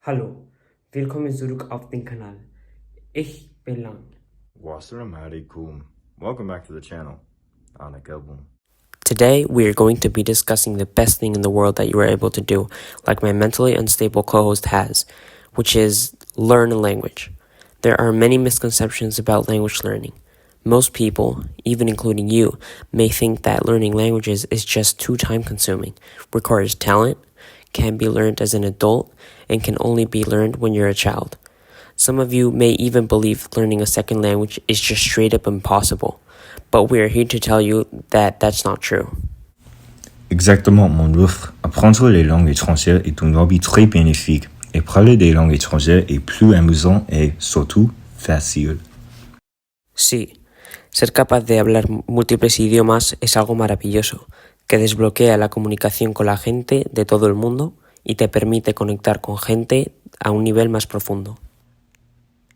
Hallo, willkommen zurück auf den Kanal. Ich bin Lang. Wassalamu alaikum. Welcome back to the channel. Anakabum. Today, we are going to be discussing the best thing in the world that you are able to do, like my mentally unstable co-host has, which is learn a language. There are many misconceptions about language learning. Most people, even including you, may think that learning languages is just too time-consuming, requires talent, can be learned as an adult, and can only be learned when you're a child. Some of you may even believe learning a second language is just straight up impossible, but we are here to tell you that that's not true. Exactement, mon loup. Apprendre les langues étrangères est un hobby très bénéfique. Et parler des langues étrangères est plus amusant et surtout facile. Sí, ser capaz de hablar múltiples idiomas es algo maravilloso, que desbloquea la comunicación con la gente de todo el mundo y te permite conectar con gente a un nivel más profundo.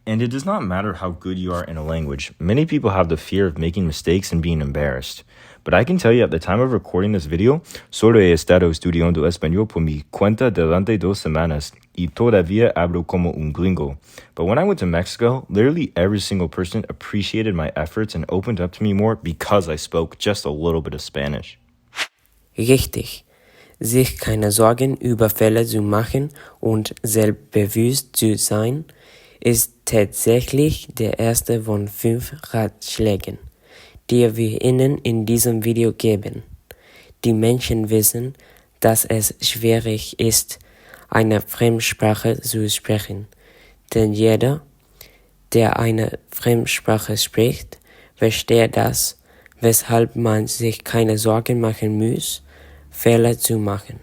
And it does not matter how good you are in a language. Many people have the fear of making mistakes and being embarrassed. But I can tell you at the time of recording this video, solo he estado estudiando español por mi cuenta durante 2 semanas y todavía hablo como un gringo. But when I went to Mexico, literally every single person appreciated my efforts and opened up to me more because I spoke just a little bit of Spanish. Richtig. Sich keine Sorgen über Fehler zu machen und selbstbewusst zu sein, ist tatsächlich der erste von 5 Ratschlägen, die wir Ihnen in diesem Video geben. Die Menschen wissen, dass es schwierig ist, eine Fremdsprache zu sprechen, denn jeder, der eine Fremdsprache spricht, versteht das, weshalb man sich keine Sorgen machen muss, Fehler zu machen.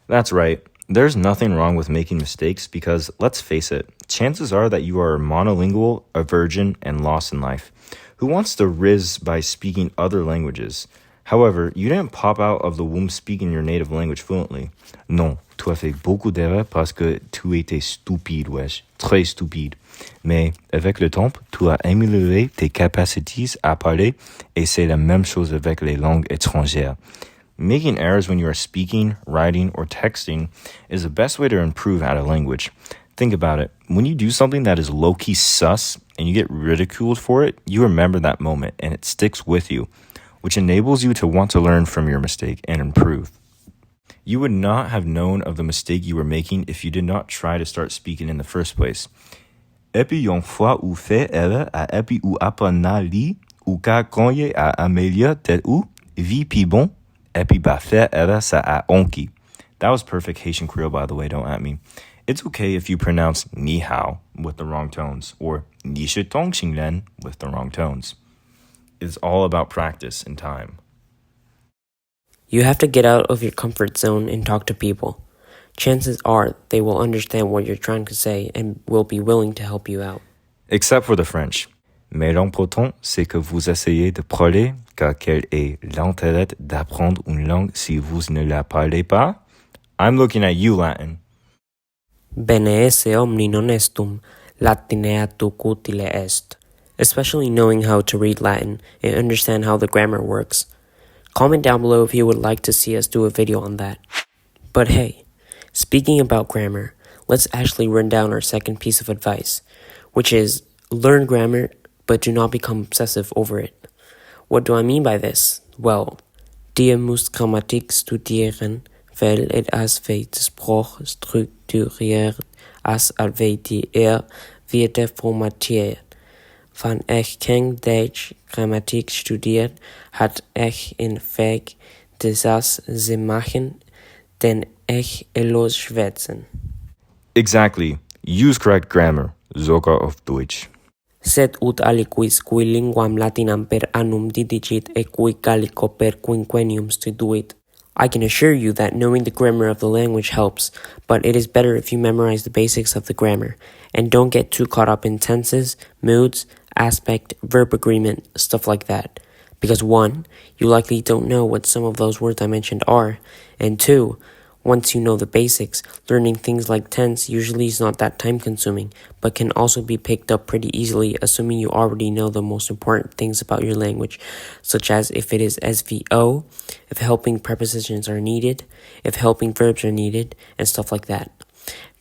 That's right. There's nothing wrong with making mistakes because, let's face it, chances are that you are monolingual, a virgin, and lost in life. Who wants to rizz by speaking other languages? However, you didn't pop out of the womb speaking your native language fluently. Non, tu as fait beaucoup d'erreurs parce que tu étais stupide, wesh. Très stupide. Mais avec le temps, tu as amélioré tes capacités à parler et c'est la même chose avec les langues étrangères. Making errors when you are speaking, writing, or texting is the best way to improve at a language. Think about it. When you do something that is low-key sus and you get ridiculed for it, you remember that moment and it sticks with you, which enables you to want to learn from your mistake and improve. You would not have known of the mistake you were making if you did not try to start speaking in the first place. Epi yon fois ou fait erreur a epi ou apprena li ou ka konye a amélior tel ou vi pi bon. Epi ba faire erreur sa a onki. That was perfect Haitian Creole, by the way, don't at me. It's okay if you pronounce ni hao with the wrong tones or ni shi tong xing len with the wrong tones. It's all about practice and time. You have to get out of your comfort zone and talk to people. Chances are they will understand what you're trying to say and will be willing to help you out. Except for the French. Mais l'important, c'est que vous essayez de parler, car quel est l'intérêt d'apprendre une langue si vous ne la parlez pas? I'm looking at you, Latin. Bene esse omni non estum, latineatur utile est. Especially knowing how to read Latin and understand how the grammar works. Comment down below if you would like to see us do a video on that. But hey, speaking about grammar, let's actually run down our second piece of advice, which is learn grammar, but do not become obsessive over it. What do I mean by this? Well, dir musst Grammatik studieren, weil es als weit Spruch strukturiert als wie wird formatiert. Van ich kein Deutsch Grammatik studiert, hat ich in Weg, das ze machen, denn ich los schwätzen. Exactly. Use correct grammar. Sogar auf Deutsch. Sed ut aliquis cui linguam latinam per annum didicit e cui gallico per quinquennium studuit. I can assure you that knowing the grammar of the language helps, but it is better if you memorize the basics of the grammar, and don't get too caught up in tenses, moods, aspect, verb agreement, stuff like that. Because 1, you likely don't know what some of those words I mentioned are, and 2, once you know the basics, learning things like tense usually is not that time-consuming, but can also be picked up pretty easily assuming you already know the most important things about your language, such as if it is SVO, if helping prepositions are needed, if helping verbs are needed, and stuff like that.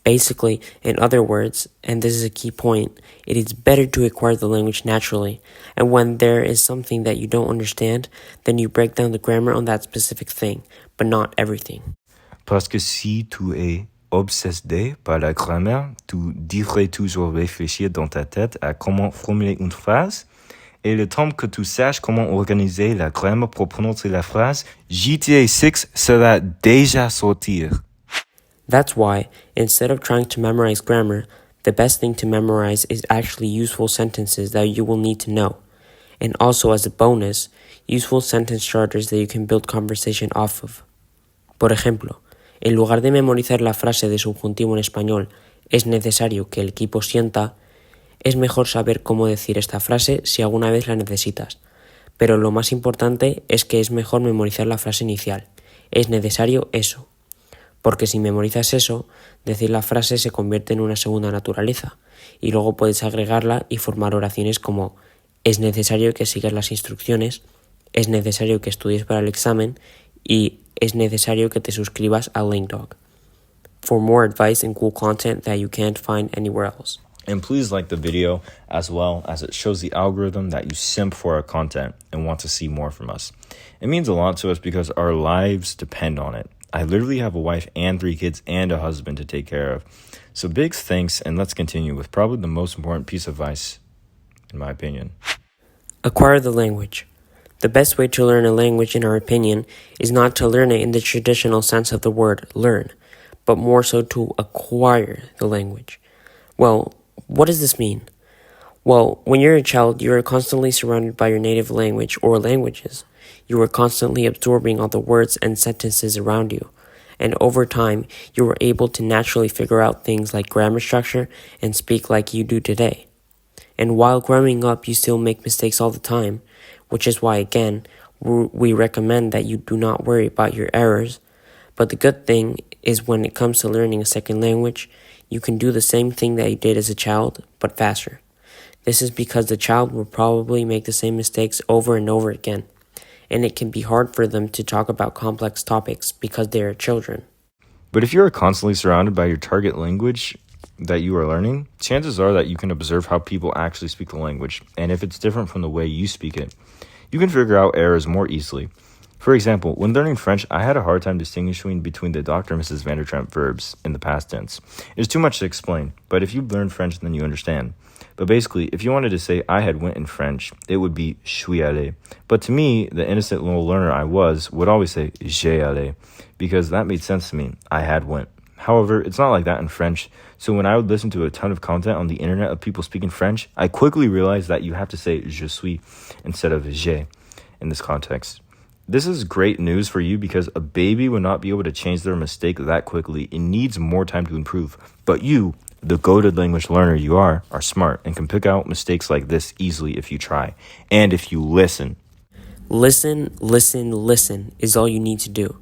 Basically, in other words, and this is a key point, it is better to acquire the language naturally, and when there is something that you don't understand, then you break down the grammar on that specific thing, but not everything. Parce que si tu es obsédé par la grammaire, tu devrais toujours réfléchir dans ta tête à comment formuler une phrase, et le temps que tu saches comment organiser la grammaire pour prononcer la phrase, GTA 6 sera déjà sortir. That's why, instead of trying to memorize grammar, the best thing to memorize is actually useful sentences that you will need to know. And also, as a bonus, useful sentence starters that you can build conversation off of. Por ejemplo, en lugar de memorizar la frase de subjuntivo en español, es necesario que el equipo sienta, es mejor saber cómo decir esta frase si alguna vez la necesitas. Pero lo más importante es que es mejor memorizar la frase inicial. Es necesario eso. Porque si memorizas eso, decir la frase se convierte en una segunda naturaleza, y luego puedes agregarla y formar oraciones como es necesario que sigas las instrucciones, es necesario que estudies para el examen y es necesario que te suscribas a Dawg for more advice and cool content that you can't find anywhere else. And please like the video as well, as it shows the algorithm that you simp for our content and want to see more from us. It means a lot to us because our lives depend on it. I literally have a wife and 3 kids and a husband to take care of. So big thanks, and let's continue with probably the most important piece of advice, in my opinion. Acquire the language. The best way to learn a language, in our opinion, is not to learn it in the traditional sense of the word learn, but more so to acquire the language. Well, what does this mean? Well, when you're a child, you are constantly surrounded by your native language or languages. You are constantly absorbing all the words and sentences around you. And over time, you are able to naturally figure out things like grammar structure and speak like you do today. And while growing up, you still make mistakes all the time, which is why, again, we recommend that you do not worry about your errors. But the good thing is when it comes to learning a second language, you can do the same thing that you did as a child, but faster. This is because the child will probably make the same mistakes over and over again, and it can be hard for them to talk about complex topics because they are children. But if you are constantly surrounded by your target language that you are learning, chances are that you can observe how people actually speak the language, and if it's different from the way you speak it, you can figure out errors more easily. For example, when learning French, I had a hard time distinguishing between the Dr. and Mrs. Vandertramp verbs in the past tense. It's too much to explain, but if you've learned French, then you understand. But basically, if you wanted to say I had went in French, it would be je suis allé. But to me, the innocent little learner I was would always say j'ai allé, because that made sense to me. I had went. However, it's not like that in French. So when I would listen to a ton of content on the internet of people speaking French, I quickly realized that you have to say je suis instead of j'ai in this context. This is great news for you because a baby would not be able to change their mistake that quickly. It needs more time to improve. But you, the goated language learner you are smart and can pick out mistakes like this easily if you try. And if you listen. Listen, listen, listen is all you need to do.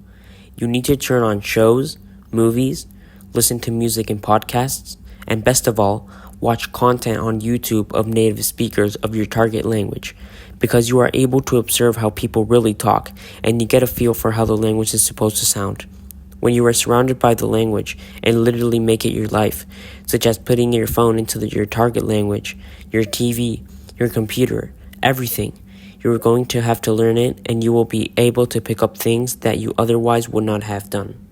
You need to turn on shows, movies, listen to music and podcasts, and best of all, watch content on YouTube of native speakers of your target language, because you are able to observe how people really talk, and you get a feel for how the language is supposed to sound. When you are surrounded by the language and literally make it your life, such as putting your phone into your target language, your TV, your computer, everything, you are going to have to learn it, and you will be able to pick up things that you otherwise would not have done.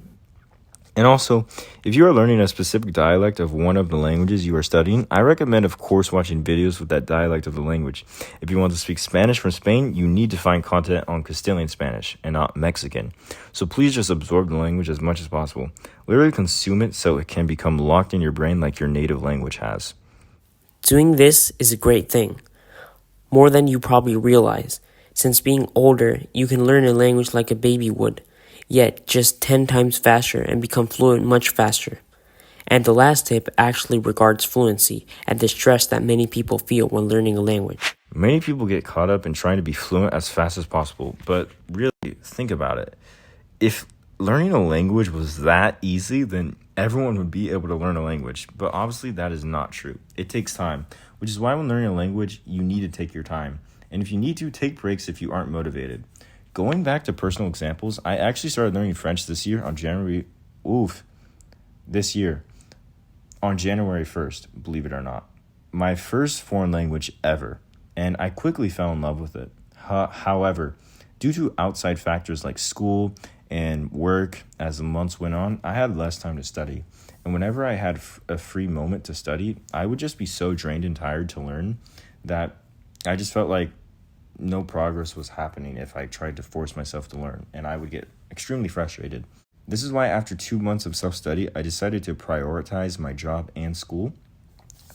And also, if you are learning a specific dialect of one of the languages you are studying, I recommend, of course, watching videos with that dialect of the language. If you want to speak Spanish from Spain, you need to find content on Castilian Spanish and not Mexican. So please just absorb the language as much as possible. Literally consume it so it can become locked in your brain like your native language has. Doing this is a great thing, more than you probably realize. Since being older, you can learn a language like a baby would, yet just 10 times faster and become fluent much faster. And the last tip actually regards fluency and the stress that many people feel when learning a language. Many people get caught up in trying to be fluent as fast as possible, but really, think about it. If learning a language was that easy, then everyone would be able to learn a language. But obviously, that is not true. It takes time, which is why when learning a language, you need to take your time. And if you need to, take breaks if you aren't motivated. Going back to personal examples, I actually started learning French this year on January. This year. on January 1st, believe it or not. My first foreign language ever, and I quickly fell in love with it. However, due to outside factors like school and work, as the months went on, I had less time to study. And whenever I had a free moment to study, I would just be so drained and tired to learn that I just felt like no progress was happening if I tried to force myself to learn, and I would get extremely frustrated. This is why after 2 months of self-study, I decided to prioritize my job and school.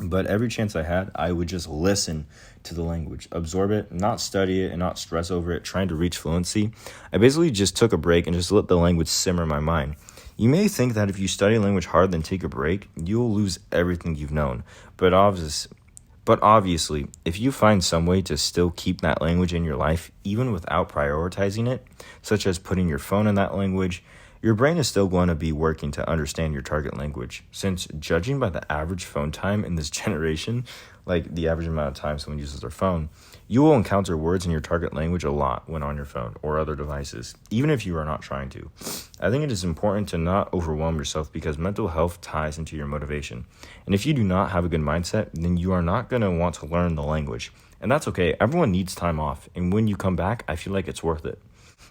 But every chance I had, I would just listen to the language, absorb it, not study it, and not stress over it, trying to reach fluency. I basically just took a break and just let the language simmer in my mind. You may think that if you study a language hard then take a break, you'll lose everything you've known. But obviously, if you find some way to still keep that language in your life, even without prioritizing it, such as putting your phone in that language, your brain is still going to be working to understand your target language. Since judging by the average phone time in this generation, like the average amount of time someone uses their phone, you will encounter words in your target language a lot when on your phone or other devices, even if you are not trying to. I think it is important to not overwhelm yourself because mental health ties into your motivation. And if you do not have a good mindset, then you are not going to want to learn the language. And that's okay. Everyone needs time off. And when you come back, I feel like it's worth it.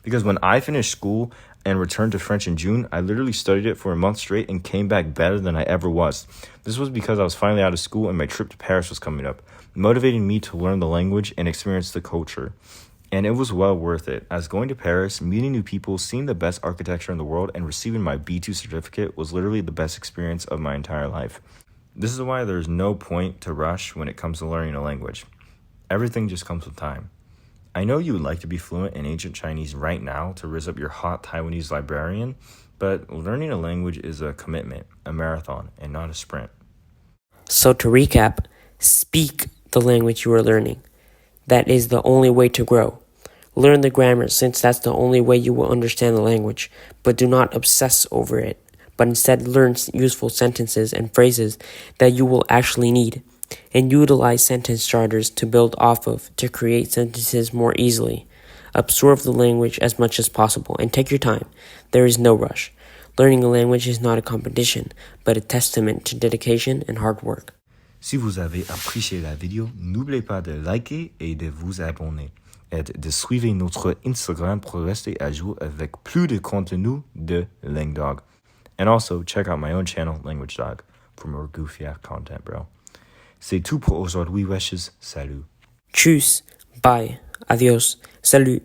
Because when I finished school and returned to French in June, I literally studied it for a month straight and came back better than I ever was. This was because I was finally out of school and my trip to Paris was coming up, motivating me to learn the language and experience the culture. And it was well worth it, as going to Paris, meeting new people, seeing the best architecture in the world, and receiving my B2 certificate was literally the best experience of my entire life. This is why there's no point to rush when it comes to learning a language. Everything just comes with time. I know you would like to be fluent in ancient Chinese right now to raise up your hot Taiwanese librarian, but learning a language is a commitment, a marathon, and not a sprint. So to recap, speak the language you are learning. That is the only way to grow. Learn the grammar since that's the only way you will understand the language, but do not obsess over it, but instead learn useful sentences and phrases that you will actually need. And utilize sentence starters to build off of to create sentences more easily. Absorb the language as much as possible and take your time. There is no rush. Learning a language is not a competition, but a testament to dedication and hard work. Si vous avez apprécié la vidéo, n'oubliez pas de liker et de vous abonner. Et de suivre notre Instagram pour rester à jour avec plus de contenu de Dawg. And also check out my own channel, Language Dawg, for more goofy ass content, bro. C'est tout pour aujourd'hui, wesh. Salut. Tschüss. Bye. Adios. Salut.